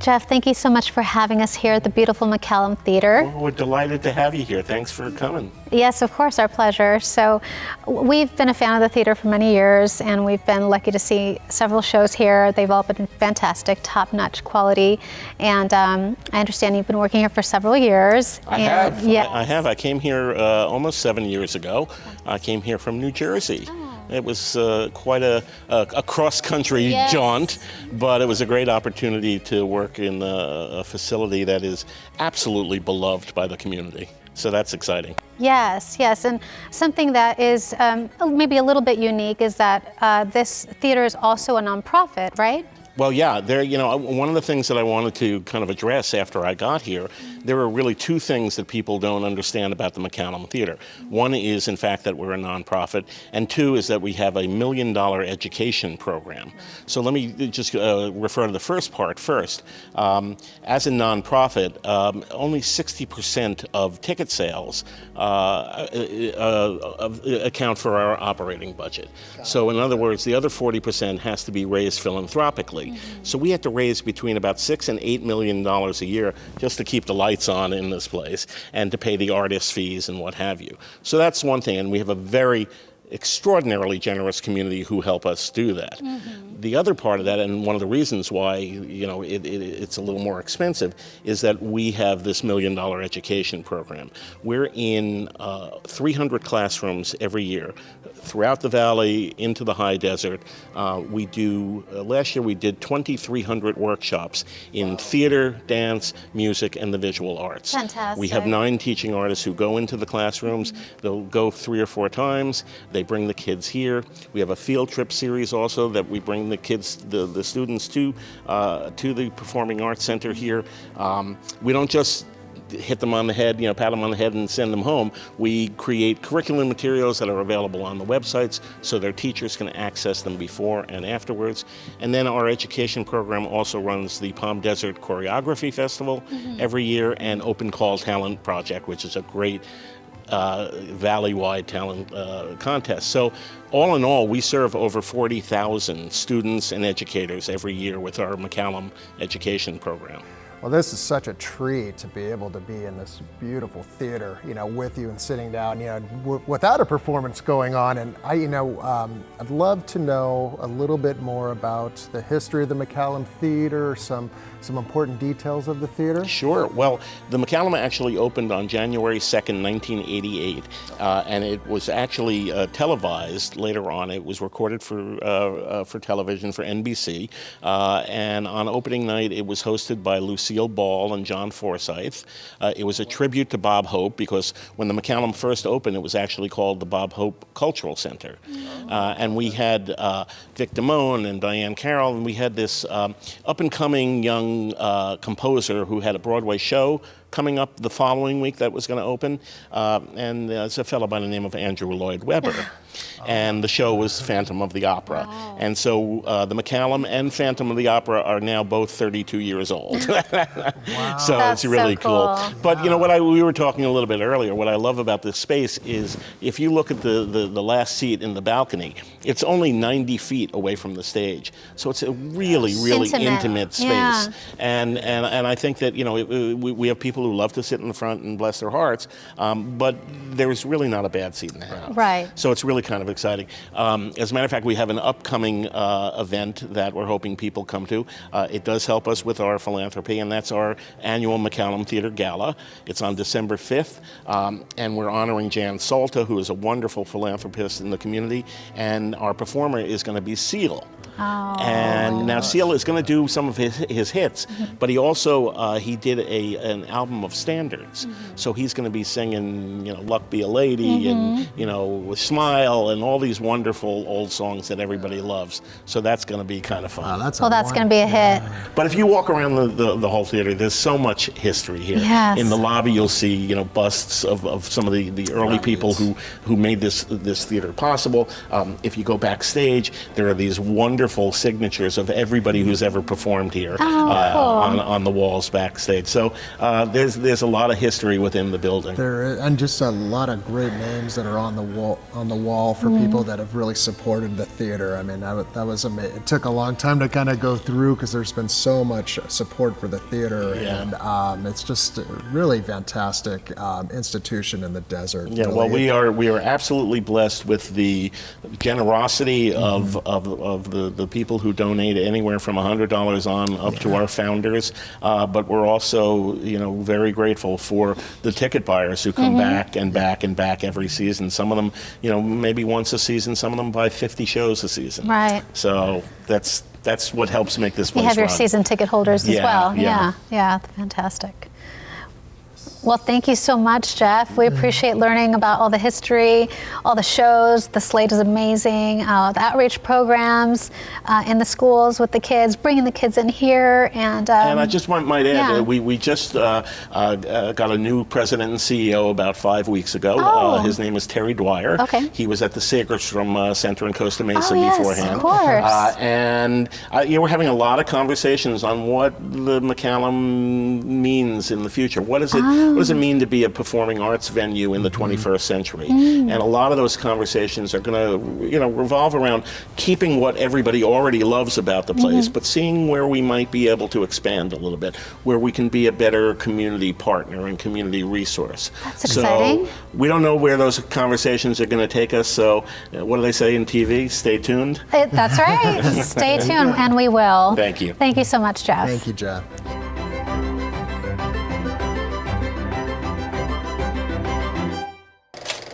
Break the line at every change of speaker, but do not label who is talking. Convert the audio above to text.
Jeff, thank you so much for having us here at the beautiful McCallum Theater.
Well, we're delighted to have you here. Thanks for coming.
Yes, of course, our pleasure. So we've been a fan of the theater for many years, and we've been lucky to see several shows here. They've all been fantastic, top-notch quality. And I understand you've been working here for several years.
I have.
Yes.
I have. I came here almost 7 years ago. I came here from New Jersey. It was quite a cross-country jaunt, but it was a great opportunity to work in a facility that is absolutely beloved by the community. So that's exciting.
Yes, yes, and something that is maybe a little bit unique is that this theater is also a nonprofit, right?
Well, yeah, one of the things that I wanted to kind of address after I got here, there are really two things that people don't understand about the McCallum Theater. One is, in fact, that we're a nonprofit, and two is that we have $1 million education program. So let me just refer to the first part first. As a nonprofit, only 60% of ticket sales account for our operating budget. So in other words, the other 40% has to be raised philanthropically. So we have to raise between about $6 and $8 million a year just to keep the lights on in this place and to pay the artist fees and what have you. So that's one thing, and we have a very extraordinarily generous community who help us do that. The other part of that, and one of the reasons why it's a little more expensive, is that we have this $1 million education program. We're in 300 classrooms every year throughout the valley into the high desert. We do last year we did 2,300 workshops in theater, dance, music, and the visual arts.
Fantastic.
We have 9 teaching artists who go into the classrooms. They'll go 3 or 4 times. They bring the kids here. We have a field trip series also that we bring the kids, the students to the Performing Arts Center here. We don't just hit them on the head, pat them on the head and send them home. We create curriculum materials that are available on the websites so their teachers can access them before and afterwards. And then our education program also runs the Palm Desert Choreography Festival every year and Open Call Talent Project, which is a great valley-wide talent contest. So all in all, we serve over 40,000 students and educators every year with our McCallum education program.
Well, this is such a treat to be able to be in this beautiful theater, with you and sitting down, without a performance going on. And I'd love to know a little bit more about the history of the McCallum Theater, some important details of the theater.
Sure. Well, the McCallum actually opened on January 2nd, 1988, and it was actually televised later on. It was recorded for television for NBC, and on opening night, it was hosted by Lucille Ball and John Forsythe. It was a tribute to Bob Hope because when the McCallum first opened, it was actually called the Bob Hope Cultural Center. And we had Vic Damone and Diane Carroll, and we had this up-and-coming young composer who had a Broadway show coming up the following week that was going to open, and it's a fellow by the name of Andrew Lloyd Webber. And the show was Phantom of the Opera.
Wow.
And so the McCallum and Phantom of the Opera are now both 32 years old.
Wow.
So
That's
it's really
so cool.
But we were talking a little bit earlier, what I love about this space is if you look at the last seat in the balcony, it's only 90 feet away from the stage. So it's a really intimate space.
Yeah.
And I think that, we have people who love to sit in the front and bless their hearts, but there's really not a bad seat in the house.
Right.
So it's really kind of exciting. As a matter of fact, we have an upcoming event that we're hoping people come to. It does help us with our philanthropy, and that's our annual McCallum Theater Gala. It's on December 5th, and we're honoring Jan Salta, who is a wonderful philanthropist in the community, and our performer is going to be Seal.
Oh.
And now Seal is going to do some of his hits, but he also he did an album of standards. So he's going to be singing, "Luck Be a Lady" and "Smile" and all these wonderful old songs that everybody loves. So that's going to be kind of fun.
That's going to be a hit.
But if you walk around the whole theater, there's so much history here.
Yes.
In the lobby, you'll see busts of some of the early people who made this theater possible. If you go backstage, there are these wonderful wonderful signatures of everybody who's ever performed here
Cool.
on the walls backstage. So there's a lot of history within the building.
And just a lot of great names that are on the wall for people that have really supported the theater. I mean, that was amazing. It took a long time to kind of go through because there's been so much support for the theater, and it's just a really fantastic institution in the desert.
Yeah,
really.
well, we are absolutely blessed with the generosity of the people who donate anywhere from $100 on up to our founders. But we're also, very grateful for the ticket buyers who come back and back and back every season. Some of them, maybe once a season. Some of them buy 50 shows a season.
Right.
So that's what helps make this place
You have your
run.
season ticket holders as well.
Yeah.
Yeah, fantastic. Well, thank you so much, Jeff. We appreciate learning about all the history, all the shows. The slate is amazing. The outreach programs in the schools with the kids, bringing the kids in here. And
I just might add, we just got a new president and CEO about 5 weeks ago.
Oh.
His name is Terry Dwyer.
Okay.
He was at the Segerstrom Center in Costa Mesa
yes,
beforehand.
Of course.
And we're having a lot of conversations on what the McCallum means in the future. What does it mean to be a performing arts venue in the 21st century? And a lot of those conversations are going to, revolve around keeping what everybody already loves about the place, but seeing where we might be able to expand a little bit, where we can be a better community partner and community resource.
That's exciting.
So we don't know where those conversations are going to take us. So what do they say in TV? Stay tuned.
That's right. Stay tuned, and we will.
Thank you.
Thank you so much, Jeff.
Thank you, Jeff.